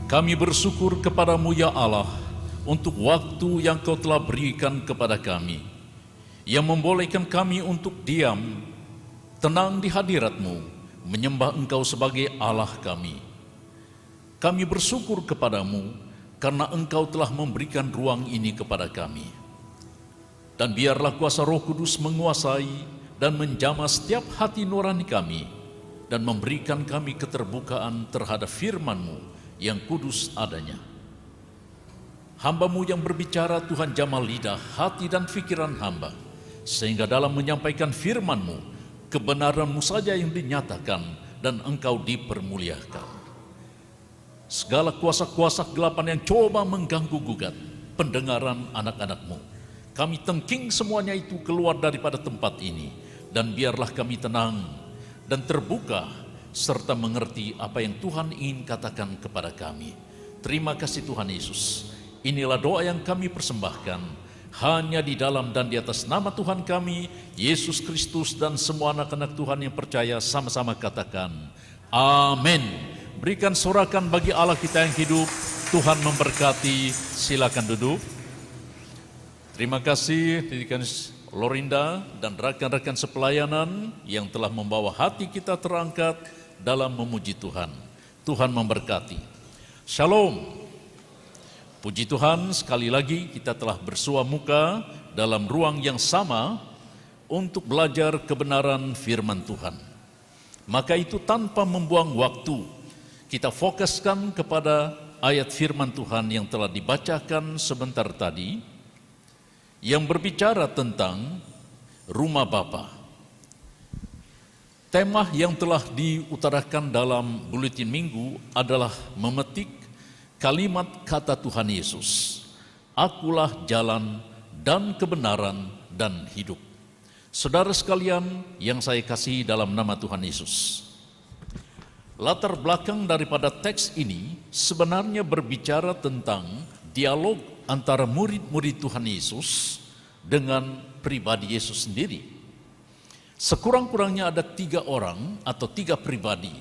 Kami bersyukur kepadamu ya Allah untuk waktu yang kau telah berikan kepada kami, yang membolehkan kami untuk diam, tenang di hadirat-Mu, menyembah Engkau sebagai Allah kami. Kami bersyukur kepadamu karena Engkau telah memberikan ruang ini kepada kami. Dan biarlah kuasa Roh Kudus menguasai dan menjamah setiap hati nurani kami dan memberikan kami keterbukaan terhadap firman-Mu yang kudus adanya. Hamba-Mu yang berbicara, Tuhan jamah lidah, hati dan pikiran hamba, sehingga dalam menyampaikan firman-Mu, kebenaran-Mu saja yang dinyatakan dan Engkau dipermuliakan. Segala kuasa-kuasa gelapan yang coba mengganggu gugat pendengaran anak-anak-Mu, kami tengking semuanya itu keluar daripada tempat ini, dan biarlah kami tenang dan terbuka serta mengerti apa yang Tuhan ingin katakan kepada kami. Terima kasih Tuhan Yesus. Inilah doa yang kami persembahkan hanya di dalam dan di atas nama Tuhan kami, Yesus Kristus, dan semua anak-anak Tuhan yang percaya sama-sama katakan, amin. Berikan sorakan bagi Allah kita yang hidup. Tuhan memberkati. Silakan duduk. Terima kasih Didikan Lorinda dan rekan-rekan sepelayanan yang telah membawa hati kita terangkat dalam memuji Tuhan. Tuhan memberkati. Shalom. Puji Tuhan, sekali lagi kita telah bersua muka dalam ruang yang sama untuk belajar kebenaran firman Tuhan. Maka itu tanpa membuang waktu, kita fokuskan kepada ayat firman Tuhan yang telah dibacakan sebentar tadi, yang berbicara tentang rumah Bapa. Tema yang telah diutarakan dalam buletin minggu adalah memetik kalimat kata Tuhan Yesus, akulah jalan dan kebenaran dan hidup. Saudara sekalian yang saya kasihi dalam nama Tuhan Yesus, latar belakang daripada teks ini sebenarnya berbicara tentang dialog antara murid-murid Tuhan Yesus dengan pribadi Yesus sendiri. Sekurang-kurangnya ada 3 orang atau 3 pribadi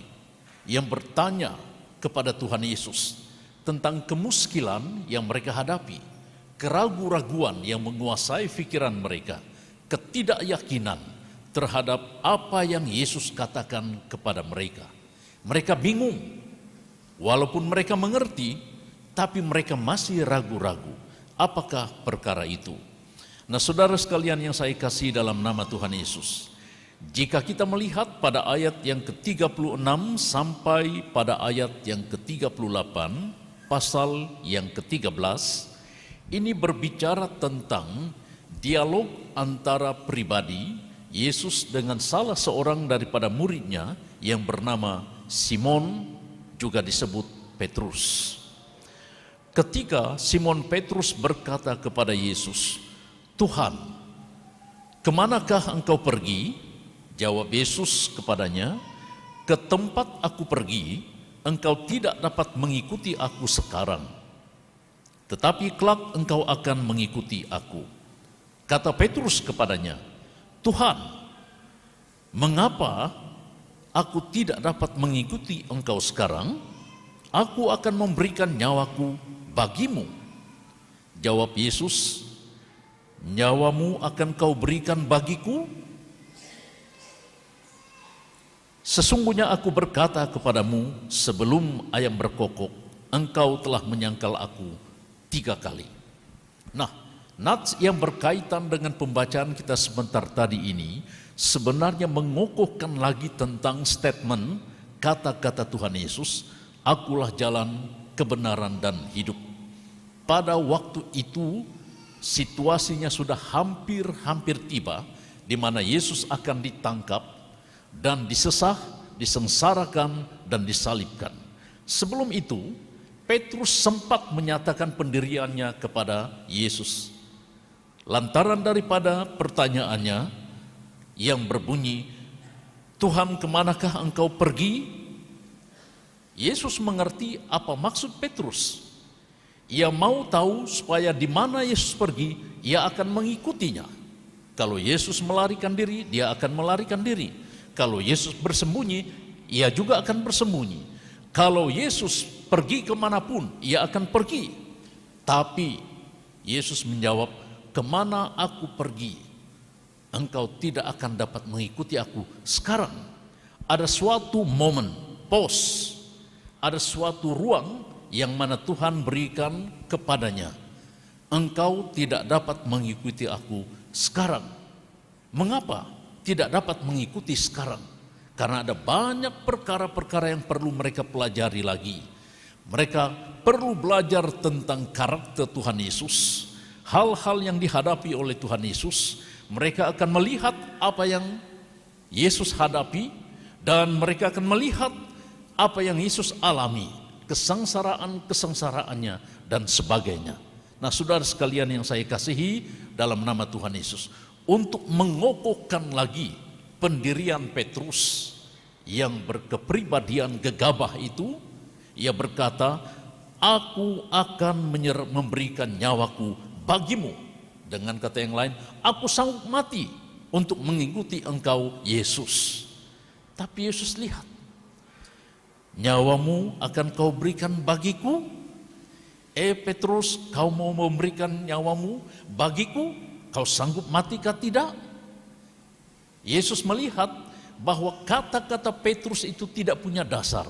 yang bertanya kepada Tuhan Yesus tentang kemuskilan yang mereka hadapi, keraguan-raguan yang menguasai pikiran mereka, ketidakyakinan terhadap apa yang Yesus katakan kepada mereka. Mereka bingung, walaupun mereka mengerti, tapi mereka masih ragu-ragu. Apakah perkara itu? Nah, saudara sekalian yang saya kasih dalam nama Tuhan Yesus, jika kita melihat pada ayat yang ke-36 sampai pada ayat yang ke-38, pasal yang ke-13, ini berbicara tentang dialog antara pribadi Yesus dengan salah seorang daripada muridnya yang bernama Simon, juga disebut Petrus. Ketika Simon Petrus berkata kepada Yesus, Tuhan, kemanakah engkau pergi? Jawab Yesus kepadanya, ke tempat aku pergi, engkau tidak dapat mengikuti aku sekarang, tetapi kelak engkau akan mengikuti aku. Kata Petrus kepadanya, Tuhan, mengapa aku tidak dapat mengikuti engkau sekarang? Aku akan memberikan nyawaku bagimu. Jawab Yesus, nyawamu akan kau berikan bagiku? Sesungguhnya aku berkata kepadamu, sebelum ayam berkokok, engkau telah menyangkal aku 3 kali. Nah, nats yang berkaitan dengan pembacaan kita sebentar tadi ini sebenarnya mengokohkan lagi tentang statement kata-kata Tuhan Yesus, akulah jalan, kebenaran, dan hidup. Pada waktu itu situasinya sudah hampir tiba di mana Yesus akan ditangkap dan disesah, disengsarakan, dan disalibkan. Sebelum itu, Petrus sempat menyatakan pendiriannya kepada Yesus. Lantaran daripada pertanyaannya yang berbunyi, Tuhan, kemanakah engkau pergi? Yesus mengerti apa maksud Petrus. Ia mau tahu supaya di mana Yesus pergi, ia akan mengikutinya. Kalau Yesus melarikan diri, dia akan melarikan diri. Kalau Yesus bersembunyi, ia juga akan bersembunyi. Kalau Yesus pergi kemanapun, ia akan pergi. Tapi Yesus menjawab, kemana aku pergi, engkau tidak akan dapat mengikuti aku sekarang. Ada suatu momen, pause, ada suatu ruang yang mana Tuhan berikan kepadanya. Engkau tidak dapat mengikuti aku sekarang. Mengapa tidak dapat mengikuti sekarang? Karena ada banyak perkara-perkara yang perlu mereka pelajari lagi. Mereka perlu belajar tentang karakter Tuhan Yesus, hal-hal yang dihadapi oleh Tuhan Yesus. Mereka akan melihat apa yang Yesus hadapi, dan mereka akan melihat apa yang Yesus alami, kesengsaraannya dan sebagainya. Nah, saudara sekalian yang saya kasihi dalam nama Tuhan Yesus, untuk mengokohkan lagi pendirian Petrus yang berkepribadian gegabah itu, ia berkata, aku akan memberikan nyawaku bagimu. Dengan kata yang lain, aku sanggup mati untuk mengikuti engkau Yesus. Tapi Yesus lihat, nyawamu akan kau berikan bagiku? Petrus, kau mau memberikan nyawamu bagiku? Kau sanggup mati kah tidak? Yesus melihat bahwa kata-kata Petrus itu tidak punya dasar.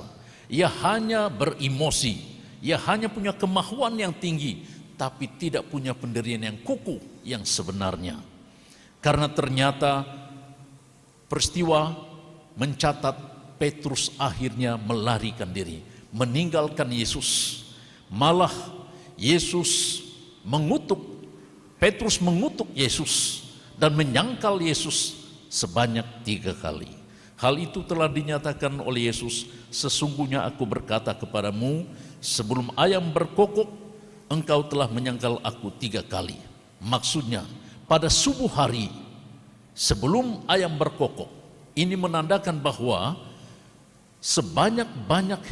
Ia hanya beremosi, ia hanya punya kemahuan yang tinggi, tapi tidak punya pendirian yang kukuh yang sebenarnya. Karena ternyata peristiwa mencatat Petrus akhirnya melarikan diri, meninggalkan Yesus. Malah Yesus Petrus mengutuk Yesus dan menyangkal Yesus sebanyak 3 kali. Hal itu telah dinyatakan oleh Yesus, sesungguhnya aku berkata kepadamu, sebelum ayam berkokok, engkau telah menyangkal aku 3 kali. Maksudnya, pada subuh hari, sebelum ayam berkokok, ini menandakan bahwa sebanyak-banyak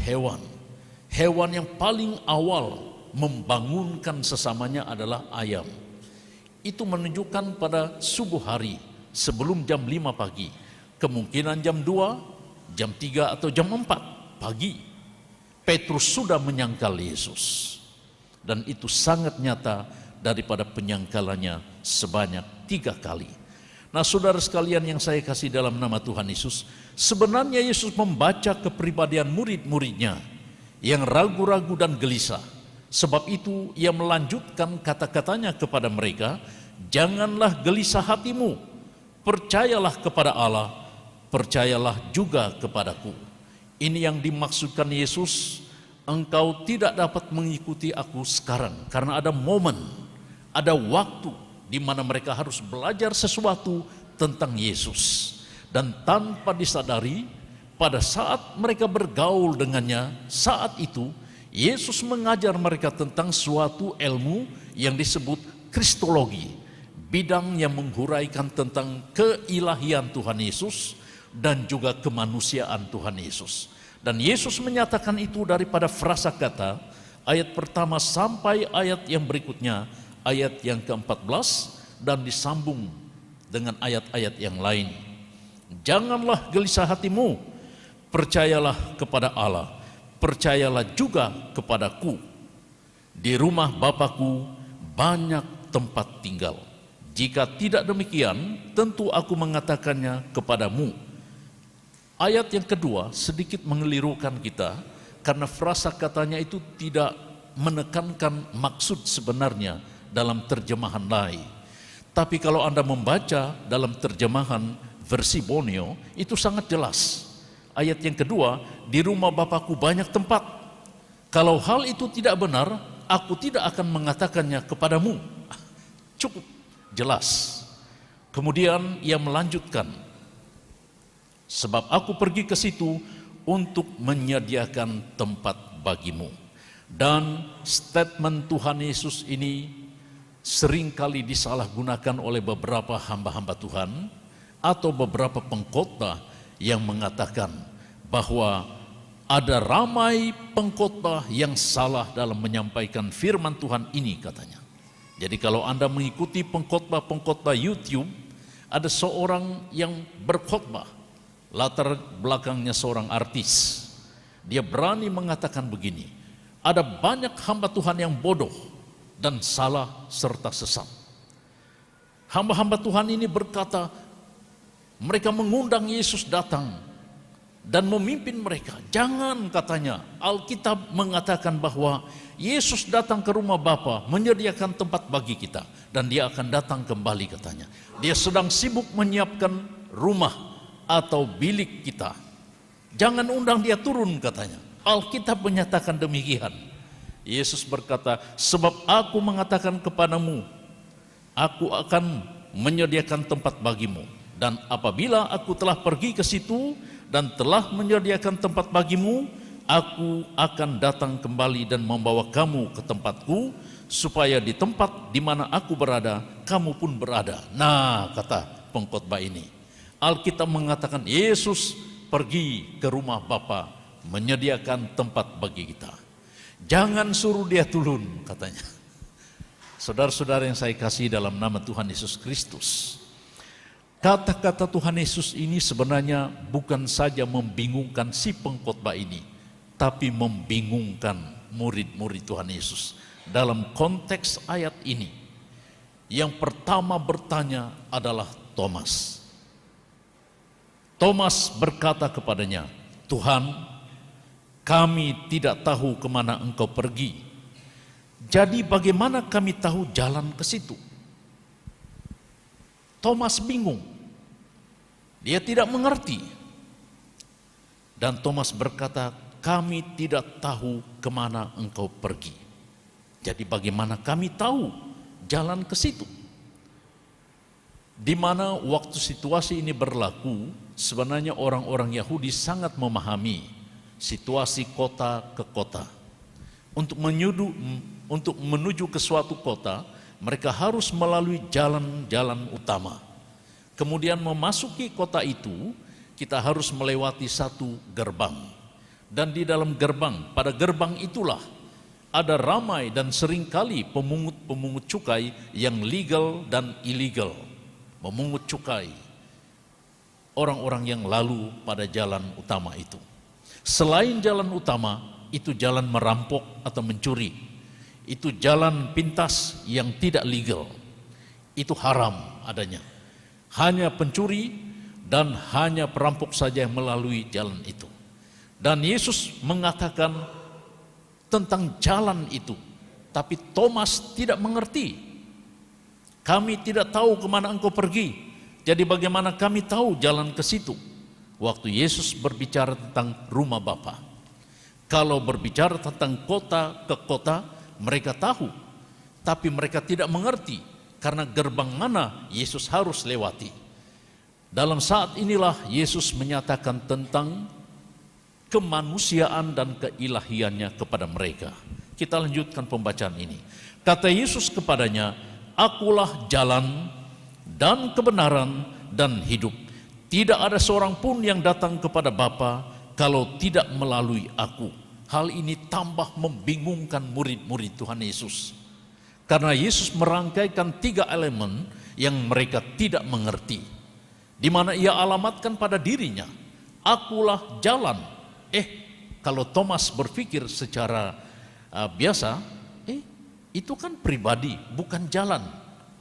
hewan yang paling awal membangunkan sesamanya adalah ayam. Itu menunjukkan pada subuh hari, sebelum jam 5 pagi. Kemungkinan jam 2, jam 3 atau jam 4 pagi, Petrus sudah menyangkal Yesus. Dan itu sangat nyata daripada penyangkalannya sebanyak 3 kali. Nah, saudara sekalian yang saya kasih dalam nama Tuhan Yesus, sebenarnya Yesus membaca kepribadian murid-muridnya yang ragu-ragu dan gelisah. Sebab itu ia melanjutkan kata-katanya kepada mereka, janganlah gelisah hatimu, percayalah kepada Allah, percayalah juga kepadaku. Ini yang dimaksudkan Yesus, engkau tidak dapat mengikuti aku sekarang, karena ada momen, ada waktu di mana mereka harus belajar sesuatu tentang Yesus. Dan tanpa disadari, pada saat mereka bergaul dengannya, saat itu Yesus mengajar mereka tentang suatu ilmu yang disebut kristologi, bidang yang menghuraikan tentang keilahian Tuhan Yesus dan juga kemanusiaan Tuhan Yesus. Dan Yesus menyatakan itu daripada frasa kata ayat pertama sampai ayat yang berikutnya, ayat yang ke-14, dan disambung dengan ayat-ayat yang lain. Janganlah gelisah hatimu, percayalah kepada Allah, percayalah juga kepadaku. Di rumah Bapakku banyak tempat tinggal. Jika tidak demikian, tentu aku mengatakannya kepadamu. Ayat yang kedua sedikit mengelirukan kita, karena frasa katanya itu tidak menekankan maksud sebenarnya dalam terjemahan lain. Tapi kalau Anda membaca dalam terjemahan versi Bonio, itu sangat jelas. Ayat yang kedua, di rumah Bapakku banyak tempat. Kalau hal itu tidak benar, aku tidak akan mengatakannya kepadamu. Cukup jelas. Kemudian ia melanjutkan, sebab aku pergi ke situ untuk menyediakan tempat bagimu. Dan statement Tuhan Yesus ini seringkali disalahgunakan oleh beberapa hamba-hamba Tuhan atau beberapa pengkhotbah yang mengatakan bahwa ada ramai pengkhotbah yang salah dalam menyampaikan firman Tuhan ini, katanya. Jadi kalau Anda mengikuti pengkhotbah YouTube, ada seorang yang berkhotbah, latar belakangnya seorang artis. Dia berani mengatakan begini, Ada banyak hamba Tuhan yang bodoh dan salah serta sesat. Hamba-hamba Tuhan ini berkata, mereka mengundang Yesus datang dan memimpin mereka. Jangan, katanya, Alkitab mengatakan bahwa Yesus datang ke rumah Bapa menyediakan tempat bagi kita dan dia akan datang kembali, katanya. Dia sedang sibuk menyiapkan rumah atau bilik kita. Jangan undang dia turun, katanya. Alkitab menyatakan demikian. Yesus berkata, sebab aku mengatakan kepadamu, aku akan menyediakan tempat bagimu. Dan apabila aku telah pergi ke situ dan telah menyediakan tempat bagimu, aku akan datang kembali dan membawa kamu ke tempatku, supaya di tempat di mana aku berada, kamu pun berada. Nah, kata pengkhotbah ini, Alkitab mengatakan Yesus pergi ke rumah Bapa menyediakan tempat bagi kita. Jangan suruh dia turun, katanya. Saudara-saudara yang saya kasih dalam nama Tuhan Yesus Kristus, kata-kata Tuhan Yesus ini sebenarnya bukan saja membingungkan si pengkhotbah ini, tapi membingungkan murid-murid Tuhan Yesus. Dalam konteks ayat ini, yang pertama bertanya adalah Thomas. Thomas berkata kepadanya, Tuhan, kami tidak tahu kemana engkau pergi. Jadi bagaimana kami tahu jalan ke situ? Thomas bingung. Dia tidak mengerti. Dan Thomas berkata, kami tidak tahu kemana engkau pergi. Jadi bagaimana kami tahu jalan ke situ? Di mana waktu situasi ini berlaku, sebenarnya orang-orang Yahudi sangat memahami situasi kota ke kota. Untuk menuju ke suatu kota, mereka harus melalui jalan-jalan utama. Kemudian memasuki kota itu, kita harus melewati satu gerbang. Dan di dalam gerbang, pada gerbang itulah ada ramai dan seringkali pemungut-pemungut cukai yang legal dan illegal. Memungut cukai orang-orang yang lalu pada jalan utama itu. Selain jalan utama, itu jalan merampok atau mencuri. Itu jalan pintas yang tidak legal. Itu haram adanya. Hanya pencuri dan hanya perampok saja yang melalui jalan itu. Dan Yesus mengatakan tentang jalan itu. Tapi Thomas tidak mengerti. Kami tidak tahu kemana engkau pergi. Jadi bagaimana kami tahu jalan ke situ? Waktu Yesus berbicara tentang rumah Bapa. Kalau berbicara tentang kota ke kota, mereka tahu. Tapi mereka tidak mengerti karena gerbang mana Yesus harus lewati. Dalam saat inilah Yesus menyatakan tentang kemanusiaan dan keilahiannya kepada mereka. Kita lanjutkan pembacaan ini. Kata Yesus kepadanya, akulah jalan dan kebenaran dan hidup. Tidak ada seorang pun yang datang kepada Bapa kalau tidak melalui aku. Hal ini tambah membingungkan murid-murid Tuhan Yesus. Karena Yesus merangkaikan 3 elemen yang mereka tidak mengerti. Di mana ia alamatkan pada dirinya, akulah jalan. Kalau Thomas berpikir secara biasa, itu kan pribadi, bukan jalan.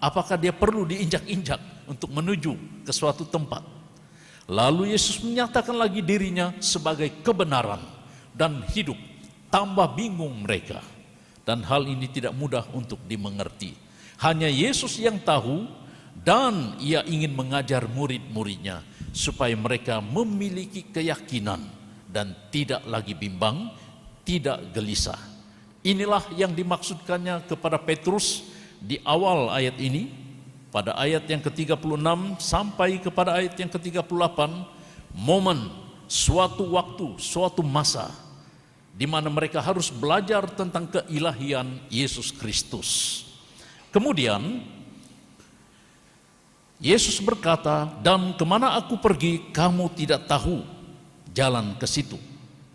Apakah dia perlu diinjak-injak untuk menuju ke suatu tempat? Lalu Yesus menyatakan lagi dirinya sebagai kebenaran dan hidup. Tambah bingung mereka. Dan hal ini tidak mudah untuk dimengerti. Hanya Yesus yang tahu dan ia ingin mengajar murid-muridnya supaya mereka memiliki keyakinan dan tidak lagi bimbang, tidak gelisah. Inilah yang dimaksudkannya kepada Petrus di awal ayat ini, pada ayat yang ke-36 sampai kepada ayat yang ke-38, momen, suatu waktu, suatu masa di mana mereka harus belajar tentang keilahian Yesus Kristus. Kemudian Yesus berkata, dan kemana aku pergi kamu tidak tahu jalan ke situ.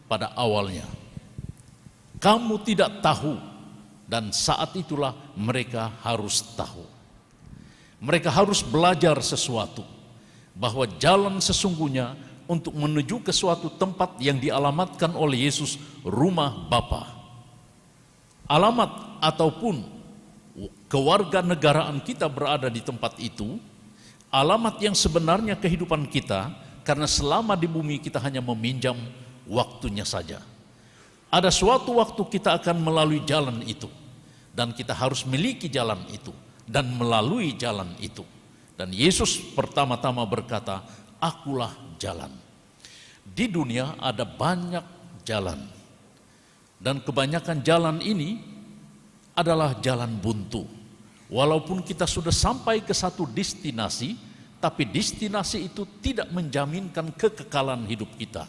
Pada awalnya kamu tidak tahu, dan saat itulah mereka harus tahu. Mereka harus belajar sesuatu, bahwa jalan sesungguhnya untuk menuju ke suatu tempat yang dialamatkan oleh Yesus, rumah Bapa. alamat ataupun kewarganegaraan kita berada di tempat itu, alamat yang sebenarnya kehidupan kita, karena selama di bumi kita hanya meminjam waktunya saja. Ada suatu waktu kita akan melalui jalan itu, dan kita harus miliki jalan itu dan melalui jalan itu. Dan Yesus pertama-tama berkata, "Akulah jalan." Di dunia ada banyak jalan, dan kebanyakan jalan ini adalah jalan buntu. Walaupun kita sudah sampai ke satu destinasi, tapi destinasi itu tidak menjaminkan kekekalan hidup kita.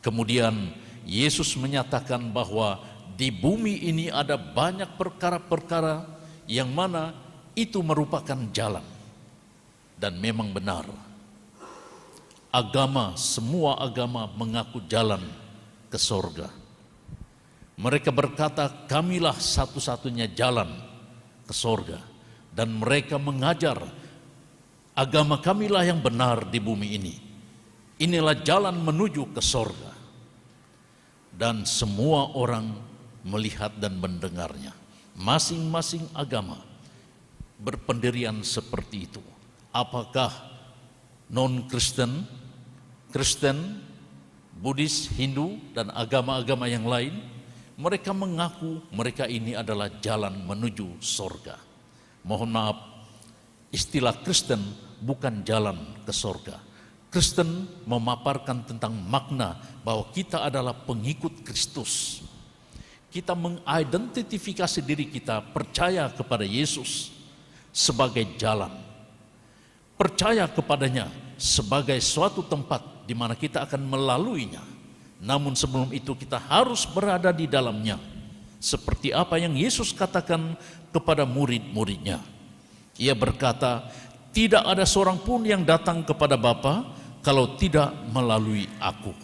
Kemudian Yesus menyatakan bahwa di bumi ini ada banyak perkara-perkara yang mana itu merupakan jalan. Dan memang benar, semua agama mengaku jalan ke sorga. Mereka berkata, "Kamilah satu-satunya jalan ke sorga." Dan mereka mengajar, agama kamilah yang benar di bumi ini. Inilah jalan menuju ke sorga. Dan semua orang melihat dan mendengarnya. Masing-masing agama berpendirian seperti itu. Apakah non-Kristen, Kristen, Buddhis, Hindu, dan agama-agama yang lain, mereka mengaku mereka ini adalah jalan menuju sorga. Mohon maaf, istilah Kristen bukan jalan ke sorga. Kristen memaparkan tentang makna bahwa kita adalah pengikut Kristus. Kita mengidentifikasi diri kita, percaya kepada Yesus sebagai jalan. Percaya kepadanya sebagai suatu tempat di mana kita akan melaluinya. Namun sebelum itu kita harus berada di dalamnya. Seperti apa yang Yesus katakan kepada murid-muridnya. Ia berkata, "Tidak ada seorang pun yang datang kepada Bapa kalau tidak melalui aku."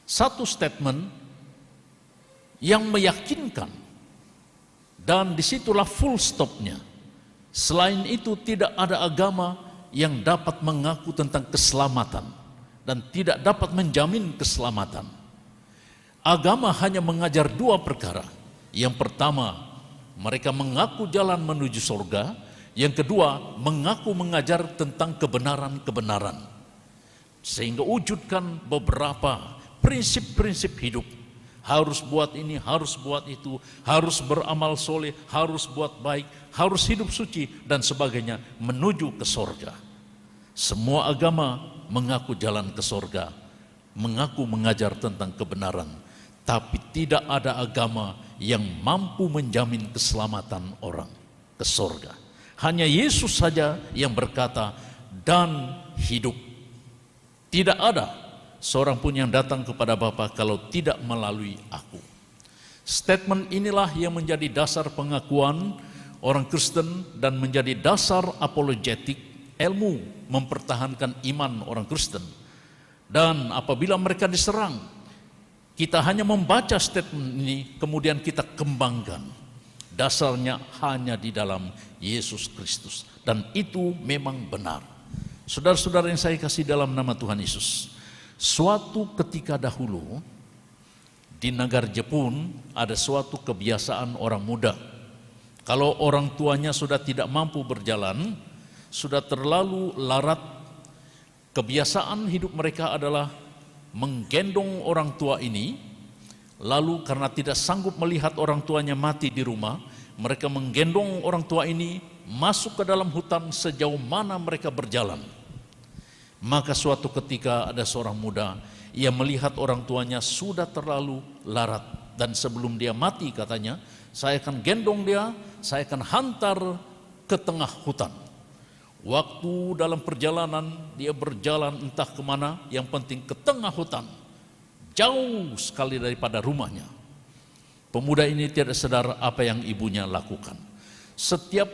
Satu statement yang meyakinkan, dan disitulah full stopnya. Selain itu tidak ada agama yang dapat mengaku tentang keselamatan dan tidak dapat menjamin keselamatan. Agama hanya mengajar dua perkara. Yang pertama, mereka mengaku jalan menuju surga. Yang kedua, mengaku mengajar tentang kebenaran-kebenaran. Sehingga wujudkan beberapa prinsip-prinsip hidup. Harus buat ini, harus buat itu, harus beramal soleh, harus buat baik, harus hidup suci, dan sebagainya menuju ke surga. Semua agama mengaku jalan ke surga, mengaku mengajar tentang kebenaran, tapi tidak ada agama yang mampu menjamin keselamatan orang ke surga. Hanya Yesus saja yang berkata, "Dan hidup." Tidak ada seorang pun yang datang kepada Bapa kalau tidak melalui aku. Statement inilah yang menjadi dasar pengakuan orang Kristen dan menjadi dasar apologetik, ilmu mempertahankan iman orang Kristen. Dan apabila mereka diserang, kita hanya membaca statement ini, kemudian kita kembangkan. Dasarnya hanya di dalam Yesus Kristus. Dan itu memang benar. Saudara-saudara yang saya kasih dalam nama Tuhan Yesus, suatu ketika dahulu di negara Jepun ada suatu kebiasaan orang muda. Kalau orang tuanya sudah tidak mampu berjalan, sudah terlalu larat, kebiasaan hidup mereka adalah menggendong orang tua ini. Lalu karena tidak sanggup melihat orang tuanya mati di rumah, mereka menggendong orang tua ini masuk ke dalam hutan sejauh mana mereka berjalan. Maka suatu ketika ada seorang muda, ia melihat orang tuanya sudah terlalu larat. Dan sebelum dia mati katanya, "Saya akan gendong dia, saya akan hantar ke tengah hutan." Waktu dalam perjalanan, dia berjalan entah kemana, yang penting ke tengah hutan. Jauh sekali daripada rumahnya. Pemuda ini tidak sadar apa yang ibunya lakukan. Setiap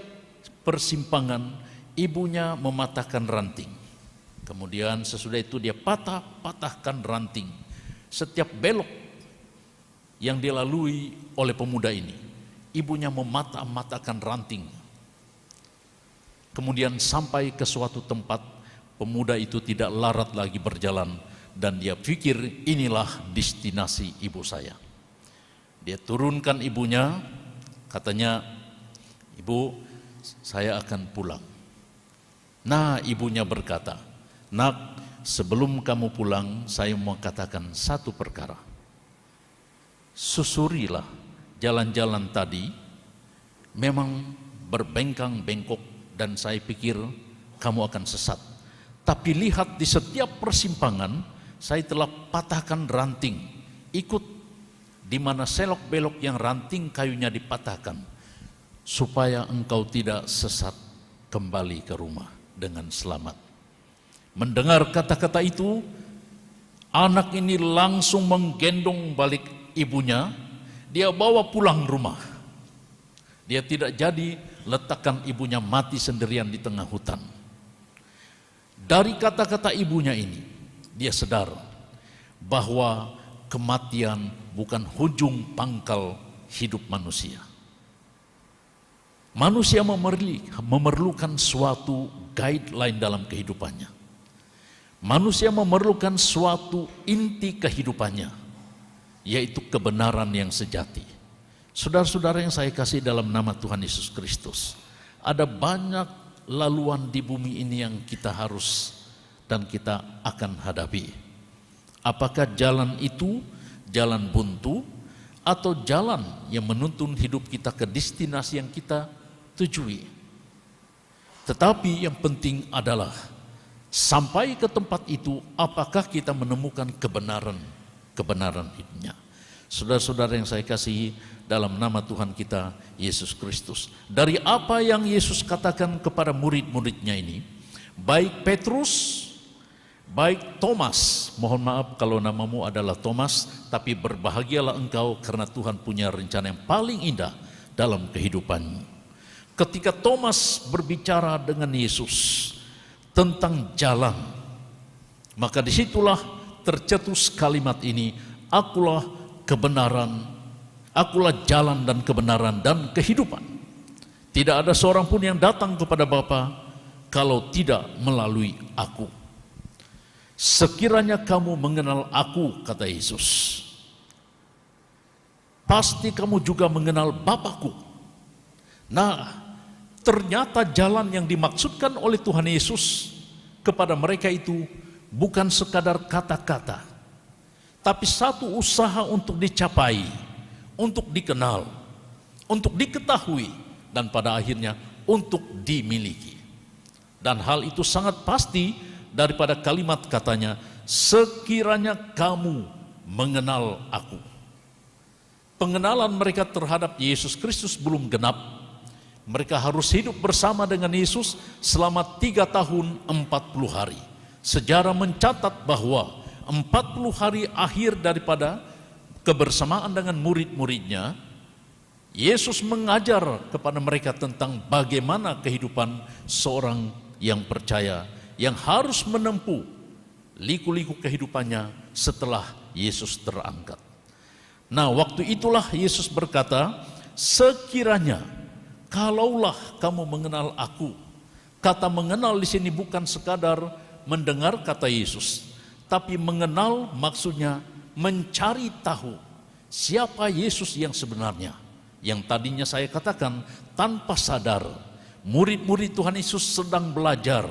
persimpangan, ibunya mematahkan ranting. Kemudian sesudah itu dia patahkan ranting. Setiap belok yang dilalui oleh pemuda ini, ibunya mematahkan ranting. Kemudian sampai ke suatu tempat, pemuda itu tidak larat lagi berjalan, dan dia pikir inilah destinasi ibu saya. Dia turunkan ibunya, katanya, "Ibu, saya akan pulang." Nah, ibunya berkata, "Nak, sebelum kamu pulang, saya mau katakan satu perkara. Susurilah jalan-jalan tadi, memang berbengkang-bengkok dan saya pikir kamu akan sesat. Tapi lihat di setiap persimpangan, saya telah patahkan ranting, ikut di mana selok belok yang ranting kayunya dipatahkan, supaya engkau tidak sesat kembali ke rumah dengan selamat." Mendengar kata-kata itu, anak ini langsung menggendong balik ibunya, dia bawa pulang rumah. Dia tidak jadi letakkan ibunya mati sendirian di tengah hutan. Dari kata-kata ibunya ini, dia sadar bahwa kematian bukan ujung pangkal hidup manusia. Manusia memerlukan suatu guideline dalam kehidupannya. Manusia memerlukan suatu inti kehidupannya, yaitu kebenaran yang sejati. Saudara-saudara yang saya kasih dalam nama Tuhan Yesus Kristus, ada banyak laluan di bumi ini yang kita harus dan kita akan hadapi. Apakah jalan itu jalan buntu atau jalan yang menuntun hidup kita ke destinasi yang kita tujui? Tetapi yang penting adalah sampai ke tempat itu, apakah kita menemukan kebenaran hidupnya? Saudara-saudara yang saya kasihi dalam nama Tuhan kita Yesus Kristus, dari apa yang Yesus katakan kepada murid-muridnya ini, baik Petrus, baik Thomas, mohon maaf kalau namamu adalah Thomas, tapi berbahagialah engkau karena Tuhan punya rencana yang paling indah dalam kehidupanmu. Ketika Thomas berbicara dengan Yesus tentang jalan, maka disitulah tercetus kalimat ini, "Akulah kebenaran, akulah jalan dan kebenaran dan kehidupan. Tidak ada seorang pun yang datang kepada Bapa kalau tidak melalui aku. Sekiranya kamu mengenal aku," kata Yesus, "pasti kamu juga mengenal Bapakku." Nah, ternyata jalan yang dimaksudkan oleh Tuhan Yesus kepada mereka itu bukan sekadar kata-kata, tapi satu usaha untuk dicapai, untuk dikenal, untuk diketahui, dan pada akhirnya untuk dimiliki. Dan hal itu sangat pasti daripada kalimat katanya, "Sekiranya kamu mengenal aku." Pengenalan mereka terhadap Yesus Kristus belum genap. Mereka harus hidup bersama dengan Yesus selama 3 tahun 40 hari. Sejarah mencatat bahwa 40 hari akhir daripada kebersamaan dengan murid-muridnya, Yesus mengajar kepada mereka tentang bagaimana kehidupan seorang yang percaya, yang harus menempuh liku-liku kehidupannya setelah Yesus terangkat. Nah, waktu itulah Yesus berkata, "Sekiranya kalaulah kamu mengenal aku." Kata mengenal di sini bukan sekadar mendengar kata Yesus, tapi mengenal maksudnya mencari tahu siapa Yesus yang sebenarnya. Yang tadinya saya katakan tanpa sadar, murid-murid Tuhan Yesus sedang belajar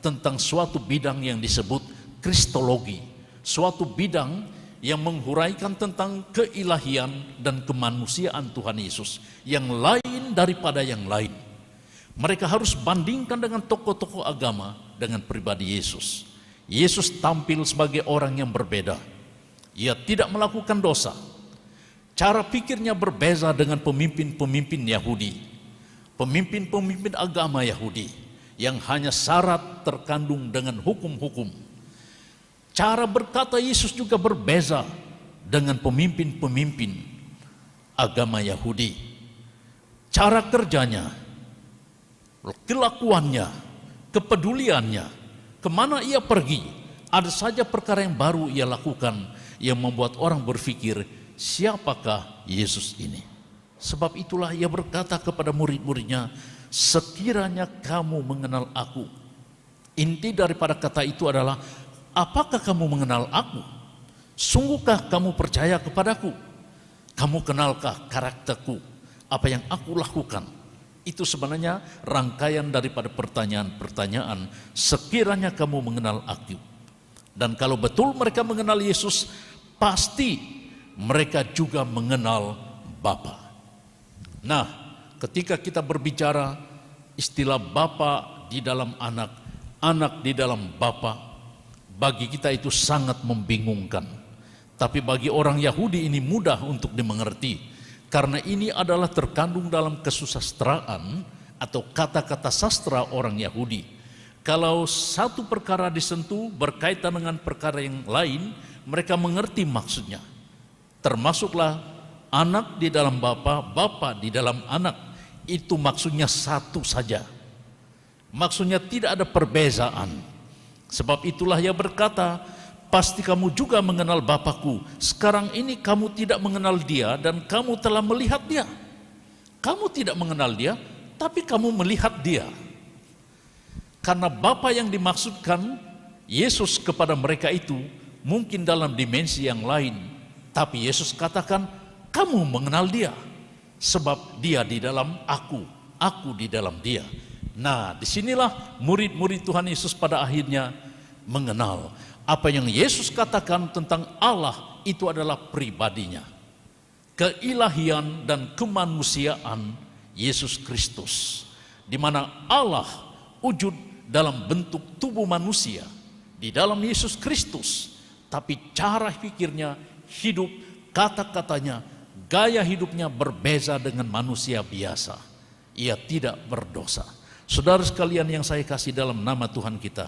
tentang suatu bidang yang disebut kristologi, suatu bidang yang menghuraikan tentang keilahian dan kemanusiaan Tuhan Yesus yang lain daripada yang lain. Mereka harus bandingkan dengan tokoh-tokoh agama dengan pribadi Yesus. Yesus tampil sebagai orang yang berbeda. Ia tidak melakukan dosa. Cara pikirnya berbeda dengan pemimpin-pemimpin Yahudi, pemimpin-pemimpin agama Yahudi yang hanya syarat terkandung dengan hukum-hukum. Cara berkata Yesus juga berbeda dengan pemimpin-pemimpin agama Yahudi. Cara kerjanya, kelakuannya, kepeduliannya, kemana ia pergi, ada saja perkara yang baru ia lakukan yang membuat orang berpikir, siapakah Yesus ini? Sebab itulah ia berkata kepada murid-muridnya, "Sekiranya kamu mengenal aku." Inti daripada kata itu adalah, apakah kamu mengenal aku? Sungguhkah kamu percaya kepadaku? Kamu kenalkah karakterku? Apa yang aku lakukan? Itu sebenarnya rangkaian daripada pertanyaan-pertanyaan. Sekiranya kamu mengenal aku. Dan kalau betul mereka mengenal Yesus, pasti mereka juga mengenal Bapa. Nah, ketika kita berbicara istilah Bapa di dalam anak, anak di dalam Bapa, bagi kita itu sangat membingungkan. Tapi bagi orang Yahudi ini mudah untuk dimengerti, karena ini adalah terkandung dalam kesusastraan atau kata-kata sastra orang Yahudi. Kalau satu perkara disentuh berkaitan dengan perkara yang lain, mereka mengerti maksudnya. Termasuklah anak di dalam Bapa, Bapa di dalam anak. Itu maksudnya satu saja. Maksudnya tidak ada perbezaan. Sebab itulah ia berkata, pasti kamu juga mengenal Bapakku. Sekarang ini kamu tidak mengenal dia dan kamu telah melihat dia. Kamu tidak mengenal dia, tapi kamu melihat dia. Karena Bapa yang dimaksudkan Yesus kepada mereka itu mungkin dalam dimensi yang lain. Tapi Yesus katakan, kamu mengenal dia. Sebab dia di dalam aku di dalam dia. Nah, disinilah murid-murid Tuhan Yesus pada akhirnya mengenal. Apa yang Yesus katakan tentang Allah itu adalah pribadinya. Keilahian dan kemanusiaan Yesus Kristus. Di mana Allah wujud dalam bentuk tubuh manusia. Di dalam Yesus Kristus. Tapi cara pikirnya, hidup, kata-katanya, gaya hidupnya berbeza dengan manusia biasa. Ia tidak berdosa. Saudara sekalian yang saya kasih dalam nama Tuhan kita.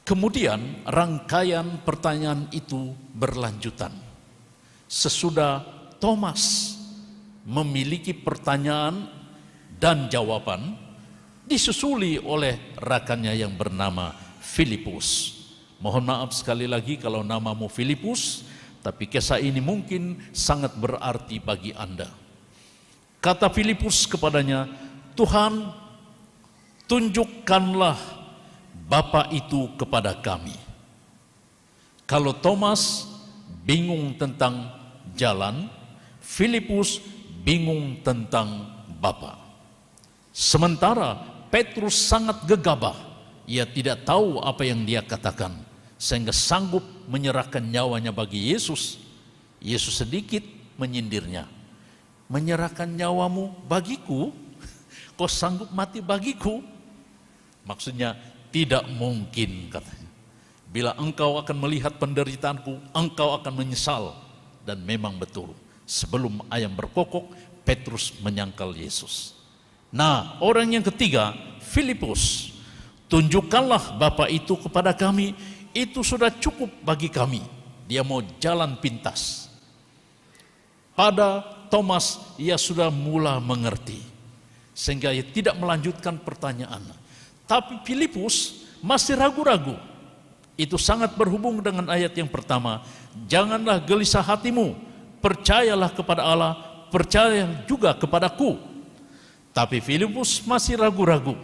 Kemudian rangkaian pertanyaan itu berlanjutan. Sesudah Thomas memiliki pertanyaan dan jawaban, disusuli oleh rakannya yang bernama Filipus. Mohon maaf sekali lagi kalau namamu Filipus, tapi kisah ini mungkin sangat berarti bagi Anda. Kata Filipus kepadanya, Tuhan, tunjukkanlah Bapa itu kepada kami. Kalau Thomas bingung tentang jalan, Filipus bingung tentang Bapa. Sementara Petrus sangat gegabah, ia tidak tahu apa yang dia katakan, sehingga sanggup menyerahkan nyawanya bagi Yesus. Yesus sedikit menyindirnya, menyerahkan nyawamu bagiku? Kau sanggup mati bagiku? Maksudnya tidak mungkin, katanya. Bila engkau akan melihat penderitaanku, engkau akan menyesal. Dan memang betul, sebelum ayam berkokok, Petrus menyangkal Yesus. Nah, orang yang ketiga, Filipus, tunjukkanlah Bapa itu kepada kami, itu sudah cukup bagi kami. Dia mau jalan pintas. Pada Thomas, ia sudah mula mengerti, sehingga ia tidak melanjutkan pertanyaan. Tapi Filipus masih ragu-ragu. Itu sangat berhubung dengan ayat yang pertama. Janganlah gelisah hatimu, percayalah kepada Allah, percaya juga kepadaku. Tapi Filipus masih ragu-ragu.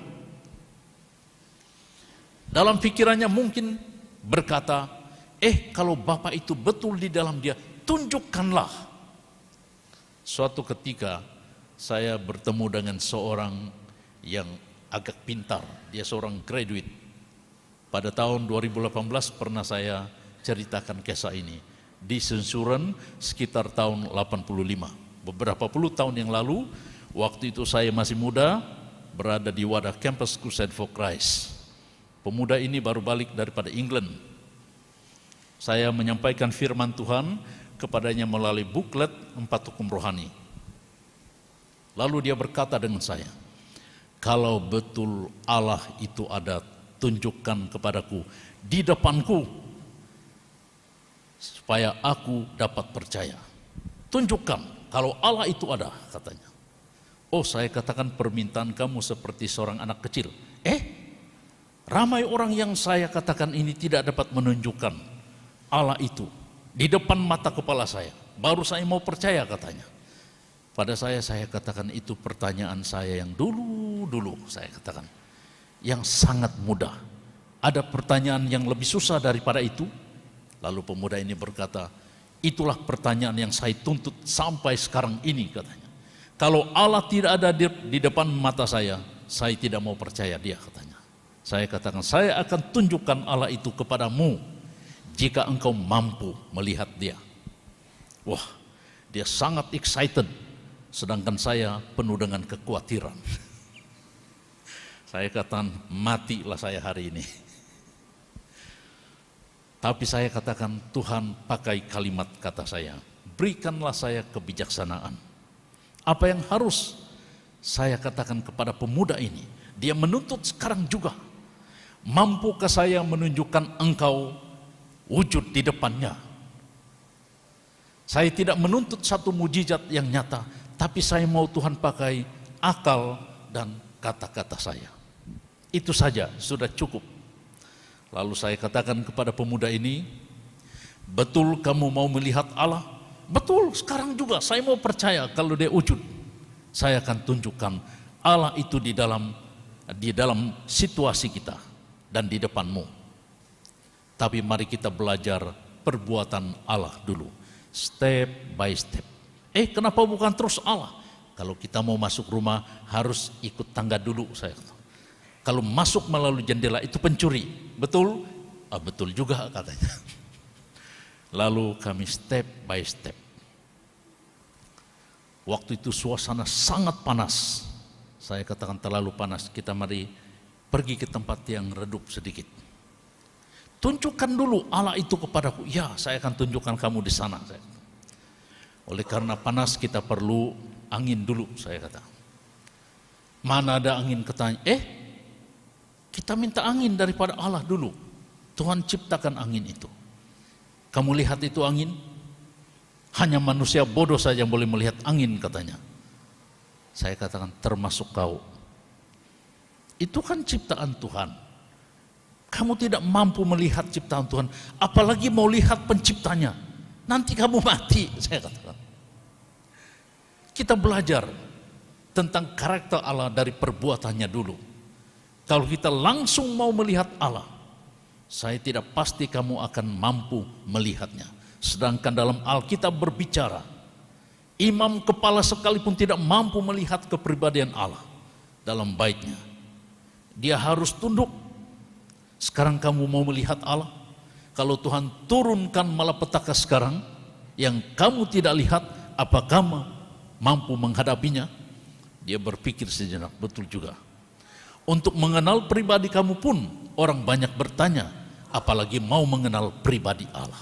Dalam pikirannya mungkin berkata, kalau Bapa itu betul di dalam dia, tunjukkanlah. Suatu ketika saya bertemu dengan seorang yang agak pintar, dia seorang graduate. Pada tahun 2018 pernah saya ceritakan kisah ini di Sensuren sekitar tahun 85. Beberapa puluh tahun yang lalu, waktu itu saya masih muda, berada di wadah Campus Crusade for Christ. Pemuda ini baru balik daripada England. Saya menyampaikan firman Tuhan kepadanya melalui buklet 4 hukum rohani. Lalu dia berkata dengan saya, kalau betul Allah itu ada, tunjukkan kepadaku di depanku supaya aku dapat percaya. Tunjukkan kalau Allah itu ada, katanya. Oh, saya katakan permintaan kamu seperti seorang anak kecil. Ramai orang yang saya katakan ini tidak dapat menunjukkan Allah itu di depan mata kepala saya. Baru saya mau percaya, katanya. Pada saya katakan itu pertanyaan saya yang dulu saya katakan. Yang sangat mudah. Ada pertanyaan yang lebih susah daripada itu? Lalu pemuda ini berkata, Itulah pertanyaan yang saya tuntut sampai sekarang ini katanya. Kalau Allah tidak ada di depan mata saya tidak mau percaya dia katanya. Saya katakan, saya akan tunjukkan Allah itu kepadamu jika engkau mampu melihat dia. Wah, dia sangat excited, sedangkan saya penuh dengan kekhawatiran. Saya katakan, matilah saya hari ini. Tapi saya katakan, Tuhan pakai kalimat kata saya, berikanlah saya kebijaksanaan. Apa yang harus saya katakan kepada pemuda ini? Dia menuntut sekarang juga. Mampukah saya menunjukkan engkau wujud di depannya? Saya tidak menuntut satu mujizat yang nyata, tapi saya mau Tuhan pakai akal dan kata-kata saya. Itu saja sudah cukup. Lalu saya katakan kepada pemuda ini, betul kamu mau melihat Allah? Betul, sekarang juga saya mau percaya kalau dia wujud. Saya akan tunjukkan Allah itu di dalam situasi kita dan di depanmu. Tapi mari kita belajar perbuatan Allah dulu, step by step. Kenapa bukan terus Allah? Kalau kita mau masuk rumah harus ikut tangga dulu, saya kata. Kalau masuk melalui jendela itu pencuri, betul? Betul juga katanya. Lalu kami step by step. Waktu itu suasana sangat panas. Saya katakan terlalu panas, kita mari pergi ke tempat yang redup sedikit. Tunjukkan dulu Allah itu kepadaku. Ya, saya akan tunjukkan kamu di sana. Oleh karena panas kita perlu angin dulu, saya kata. Mana ada angin, katanya. Kita minta angin daripada Allah dulu. Tuhan ciptakan angin itu. Kamu lihat itu angin? Hanya manusia bodoh saja yang boleh melihat angin, katanya. Saya katakan, termasuk kau. Itu kan ciptaan Tuhan. Kamu tidak mampu melihat ciptaan Tuhan, apalagi mau lihat penciptanya. Nanti kamu mati, saya katakan. Kita belajar tentang karakter Allah dari perbuatannya dulu. Kalau kita langsung mau melihat Allah, saya tidak pasti kamu akan mampu melihatnya. Sedangkan dalam Alkitab berbicara, imam kepala sekalipun tidak mampu melihat kepribadian Allah dalam baitnya. Dia harus tunduk. Sekarang kamu mau melihat Allah? Kalau Tuhan turunkan malapetaka sekarang yang kamu tidak lihat, apa kamu mampu menghadapinya? Dia berpikir sejenak, betul juga. Untuk mengenal pribadi kamu pun orang banyak bertanya, apalagi mau mengenal pribadi Allah.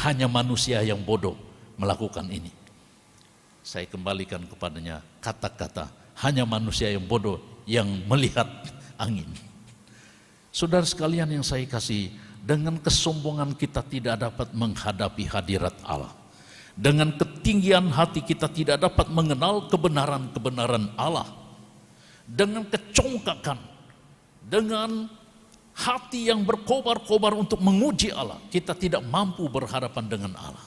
Hanya manusia yang bodoh melakukan ini. Saya kembalikan kepadanya kata-kata, hanya manusia yang bodoh yang melihat angin. Saudara sekalian yang saya kasih, dengan kesombongan kita tidak dapat menghadapi hadirat Allah. Dengan ketinggian hati kita tidak dapat mengenal kebenaran-kebenaran Allah. Dengan kecongkakan, dengan hati yang berkobar-kobar untuk menguji Allah, kita tidak mampu berhadapan dengan Allah.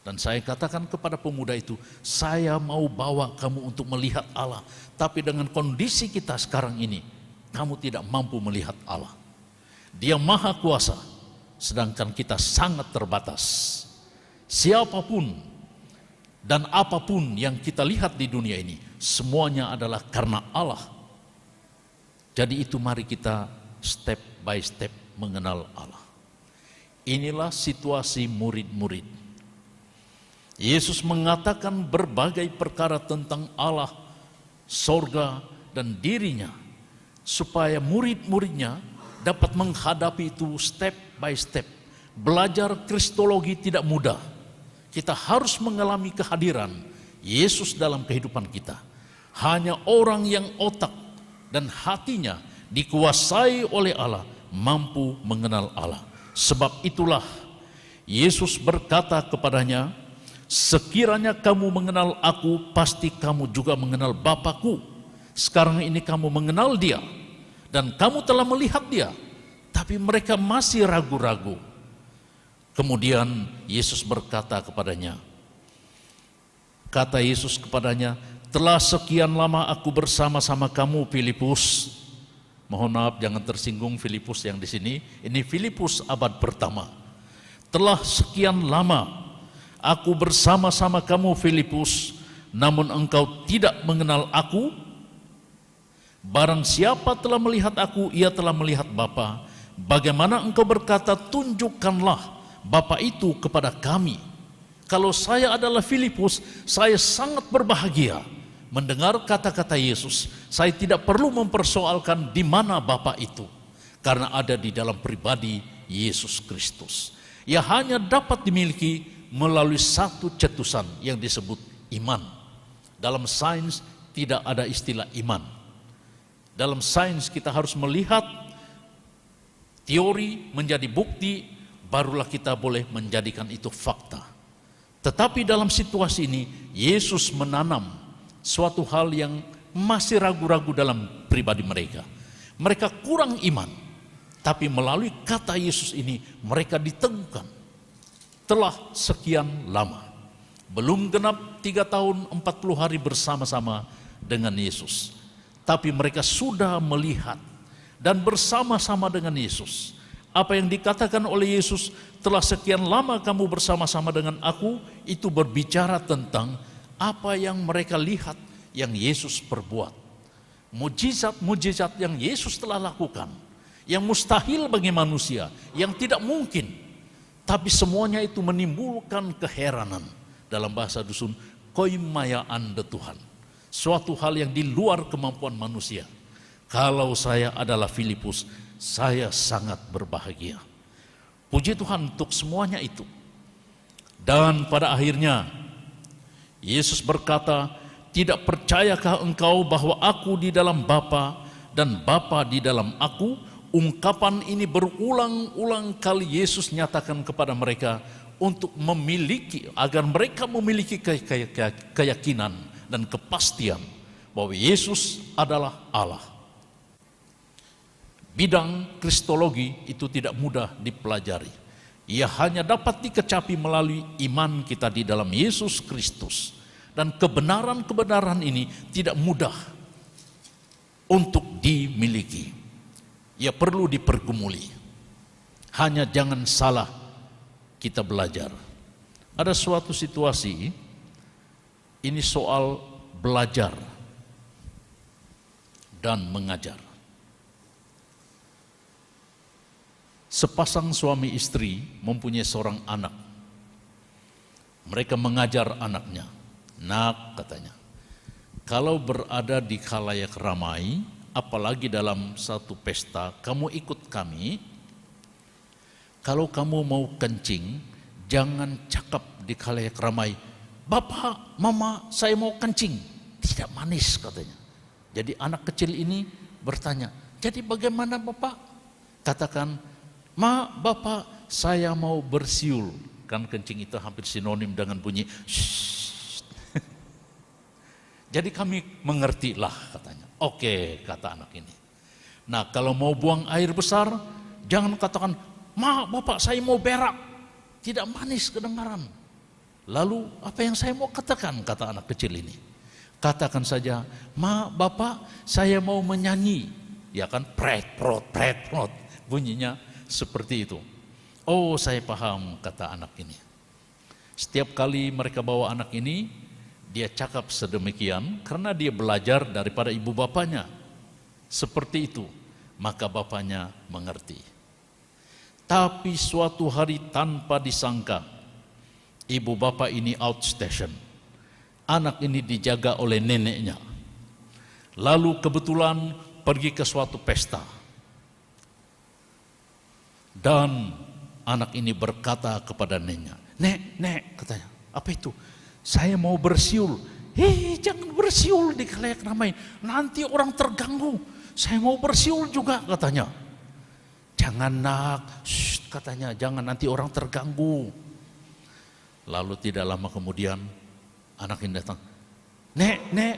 Dan saya katakan kepada pemuda itu, saya mau bawa kamu untuk melihat Allah, tapi dengan kondisi kita sekarang ini, kamu tidak mampu melihat Allah. Dia maha kuasa, sedangkan kita sangat terbatas. Siapapun dan apapun yang kita lihat di dunia ini, semuanya adalah karena Allah. Jadi itu mari kita step by step mengenal Allah. Inilah situasi murid-murid. Yesus mengatakan berbagai perkara tentang Allah, sorga, dan dirinya, supaya murid-muridnya dapat menghadapi itu step by step. Belajar kristologi tidak mudah. Kita harus mengalami kehadiran Yesus dalam kehidupan kita. Hanya orang yang otak dan hatinya dikuasai oleh Allah mampu mengenal Allah. Sebab itulah Yesus berkata kepadanya, sekiranya kamu mengenal aku, pasti kamu juga mengenal Bapa-Ku. Sekarang ini kamu mengenal dia dan kamu telah melihat dia, tapi mereka masih ragu-ragu. Kemudian Yesus berkata kepadanya, kata Yesus kepadanya, telah sekian lama aku bersama-sama kamu, Filipus. Mohon maaf, jangan tersinggung Filipus yang di sini. Ini Filipus abad pertama. Telah sekian lama Aku bersama-sama kamu Filipus, namun engkau tidak mengenal aku. Barang siapa telah melihat aku, ia telah melihat Bapa. Bagaimana engkau berkata, tunjukkanlah Bapa itu kepada kami? Kalau saya adalah Filipus, saya sangat berbahagia mendengar kata-kata Yesus. Saya tidak perlu mempersoalkan di mana Bapa itu, karena ada di dalam pribadi Yesus Kristus. Ia hanya dapat dimiliki melalui satu cetusan yang disebut iman. Dalam sains tidak ada istilah iman. Dalam sains kita harus melihat teori menjadi bukti, barulah kita boleh menjadikan itu fakta. Tetapi dalam situasi ini, Yesus menanam suatu hal yang masih ragu-ragu dalam pribadi mereka. Mereka kurang iman, tapi melalui kata Yesus ini mereka diteguhkan. Telah sekian lama, belum genap 3 tahun 40 hari bersama-sama dengan Yesus, tapi mereka sudah melihat dan bersama-sama dengan Yesus. Apa yang dikatakan oleh Yesus, telah sekian lama kamu bersama-sama dengan aku, itu berbicara tentang apa yang mereka lihat yang Yesus perbuat. Mujizat-mujizat yang Yesus telah lakukan, yang mustahil bagi manusia, yang tidak mungkin. Tapi semuanya itu menimbulkan keheranan. Dalam bahasa dusun, koimayaan de Tuhan. Suatu hal yang di luar kemampuan manusia. Kalau saya adalah Filipus, saya sangat berbahagia. Puji Tuhan untuk semuanya itu. Dan pada akhirnya, Yesus berkata, tidak percayakah engkau bahwa aku di dalam Bapa dan Bapa di dalam aku? Ungkapan ini berulang-ulang kali Yesus nyatakan kepada mereka untuk memiliki, agar mereka memiliki keyakinan dan kepastian bahwa Yesus adalah Allah. Bidang kristologi itu tidak mudah dipelajari. Ia hanya dapat dikecapi melalui iman kita di dalam Yesus Kristus. Dan kebenaran-kebenaran ini tidak mudah untuk dimiliki. Ia perlu dipergumuli. Hanya jangan salah kita belajar. Ada suatu situasi, ini soal belajar dan mengajar. Sepasang suami istri mempunyai seorang anak. Mereka mengajar anaknya. Nak, katanya, kalau berada di khalayak ramai, apalagi dalam satu pesta, kamu ikut kami. Kalau kamu mau kencing, jangan cakap di khalayak ramai, Bapak, Mama, saya mau kencing. Tidak manis, katanya. Jadi anak kecil ini bertanya, jadi bagaimana Bapak? Katakan, Ma, Bapak, saya mau bersiul. Kan kencing itu hampir sinonim dengan bunyi shh. Jadi kami mengertilah, katanya. Oke, kata anak ini. Nah, kalau mau buang air besar, jangan katakan, Ma, Bapak, saya mau berak. Tidak manis kedengaran. Lalu, apa yang saya mau katakan, kata anak kecil ini. Katakan saja, Ma, Bapak, saya mau menyanyi. Ya kan, pret, prot, bunyinya seperti itu. Oh, saya paham, kata anak ini. Setiap kali mereka bawa anak ini, dia cakap sedemikian karena dia belajar daripada ibu bapanya. Seperti itu, maka bapaknya mengerti. Tapi suatu hari tanpa disangka, ibu bapak ini outstation. Anak ini dijaga oleh neneknya. Lalu kebetulan pergi ke suatu pesta. Dan anak ini berkata kepada neneknya, Nek, katanya, apa itu? Saya mau bersiul. Jangan bersiul di khalayak ramai, nanti orang terganggu. Saya mau bersiul juga, katanya. Jangan nak, shh, katanya, jangan, nanti orang terganggu. Lalu tidak lama kemudian anak ini datang. Nek,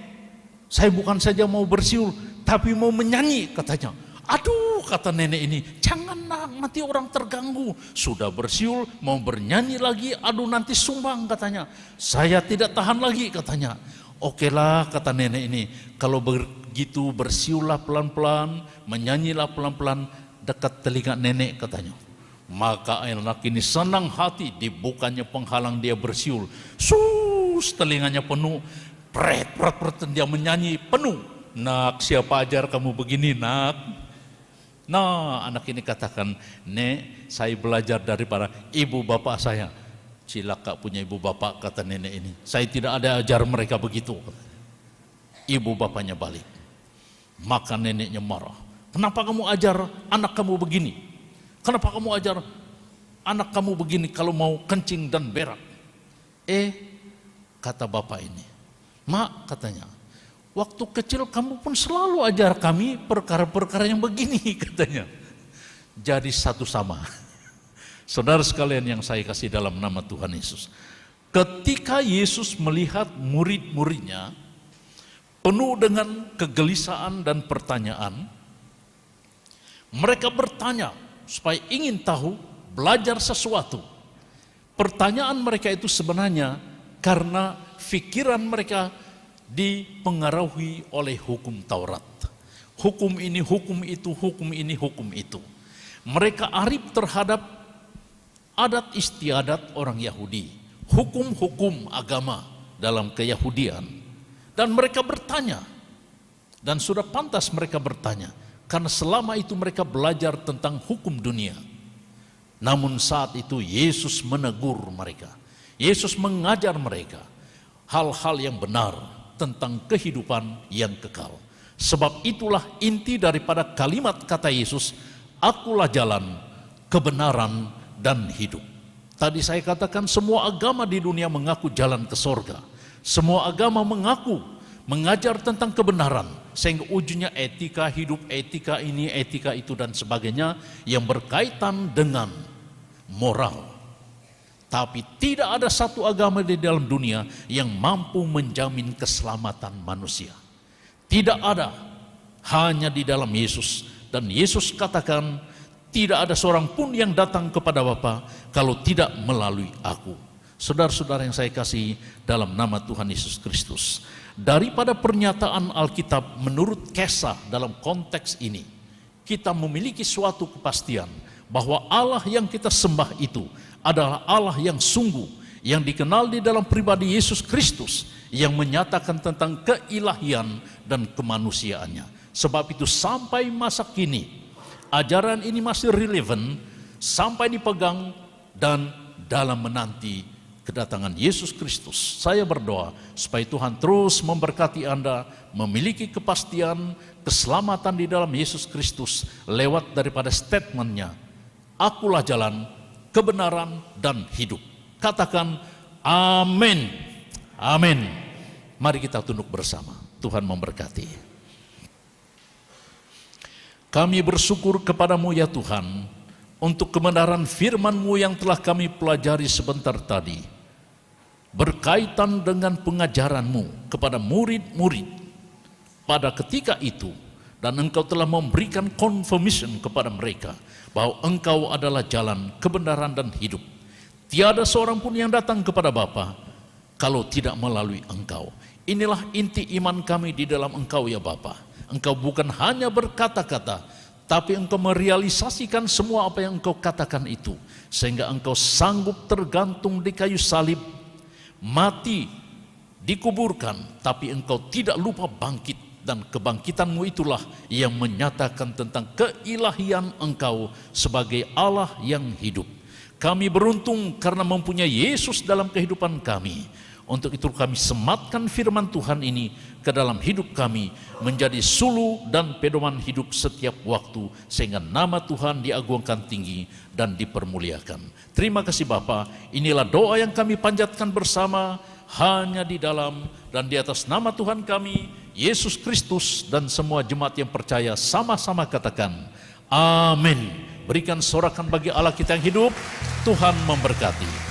saya bukan saja mau bersiul, tapi mau menyanyi, katanya. Aduh, kata nenek ini, jangan nak, nanti orang terganggu. Sudah bersiul, mau bernyanyi lagi, aduh nanti sumbang, katanya. Saya tidak tahan lagi, katanya. Okelah, kata nenek ini, kalau begitu bersiullah pelan-pelan, menyanyilah pelan-pelan, dekat telinga nenek, katanya. Maka anak ini senang hati, dibukanya penghalang, dia bersiul. Sus, telinganya penuh. Pret, pret, pret, dia menyanyi penuh. Nak, siapa ajar kamu begini, nak? Nah, anak ini katakan, Nek, saya belajar daripada ibu bapak saya. Cilaka punya ibu bapak, kata nenek ini. Saya tidak ada ajar mereka begitu. Ibu bapaknya balik. Maka neneknya marah. Kenapa kamu ajar anak kamu begini? Kenapa kamu ajar anak kamu begini kalau mau kencing dan berak? Kata bapak ini, Mak, katanya, waktu kecil kamu pun selalu ajar kami perkara-perkara yang begini, katanya. Jadi satu sama. Saudara sekalian yang saya kasih dalam nama Tuhan Yesus. Ketika Yesus melihat murid-muridnya penuh dengan kegelisahan dan pertanyaan, mereka bertanya supaya ingin tahu, belajar sesuatu. Pertanyaan mereka itu sebenarnya karena pikiran mereka dipengaruhi oleh hukum Taurat. Hukum ini, hukum itu, hukum ini, hukum itu. Mereka arif terhadap adat istiadat orang Yahudi, hukum-hukum agama dalam keyahudian. Dan mereka bertanya, dan sudah pantas mereka bertanya, karena selama itu mereka belajar tentang hukum dunia. Namun saat itu Yesus menegur mereka. Yesus mengajar mereka hal-hal yang benar tentang kehidupan yang kekal. Sebab itulah inti daripada kalimat kata Yesus, Akulah jalan, kebenaran, dan hidup. Tadi saya katakan semua agama di dunia mengaku jalan ke sorga. Semua agama mengajar tentang kebenaran, sehingga ujungnya etika hidup, etika ini, etika itu, dan sebagainya yang berkaitan dengan moral. Tapi tidak ada satu agama di dalam dunia yang mampu menjamin keselamatan manusia. Tidak ada, hanya di dalam Yesus. Dan Yesus katakan, tidak ada seorang pun yang datang kepada Bapa kalau tidak melalui aku. Saudara-saudara yang saya kasih dalam nama Tuhan Yesus Kristus, daripada pernyataan Alkitab menurut Kesah dalam konteks ini, kita memiliki suatu kepastian bahwa Allah yang kita sembah itu adalah Allah yang sungguh, yang dikenal di dalam pribadi Yesus Kristus, yang menyatakan tentang keilahian dan kemanusiaannya. Sebab itu sampai masa kini ajaran ini masih relevan, sampai dipegang, dan dalam menanti kedatangan Yesus Kristus. Saya berdoa supaya Tuhan terus memberkati Anda, memiliki kepastian keselamatan di dalam Yesus Kristus lewat daripada statementnya, Akulah jalan, kebenaran, dan hidup. Katakan amin. Amin. Mari kita tunduk bersama. Tuhan memberkati. Kami bersyukur kepadamu ya Tuhan, untuk kebenaran firman-Mu yang telah kami pelajari sebentar tadi, berkaitan dengan pengajaran-Mu kepada murid-murid pada ketika itu, dan Engkau telah memberikan confirmation kepada mereka bahwa Engkau adalah jalan, kebenaran, dan hidup. Tiada seorang pun yang datang kepada Bapa kalau tidak melalui Engkau. Inilah inti iman kami di dalam Engkau ya Bapa. Engkau bukan hanya berkata-kata, tapi Engkau merealisasikan semua apa yang Engkau katakan itu, sehingga Engkau sanggup tergantung di kayu salib, mati, dikuburkan, tapi Engkau tidak lupa bangkit, dan kebangkitan-Mu itulah yang menyatakan tentang keilahian Engkau sebagai Allah yang hidup. Kami beruntung karena mempunyai Yesus dalam kehidupan kami. Untuk itu kami sematkan firman Tuhan ini ke dalam hidup kami, menjadi sulu dan pedoman hidup setiap waktu, sehingga nama Tuhan diagungkan tinggi dan dipermuliakan. Terima kasih Bapa. Inilah doa yang kami panjatkan bersama, hanya di dalam dan di atas nama Tuhan kami, Yesus Kristus, dan semua jemaat yang percaya sama-sama katakan amin. Berikan sorakan bagi Allah kita yang hidup. Tuhan memberkati.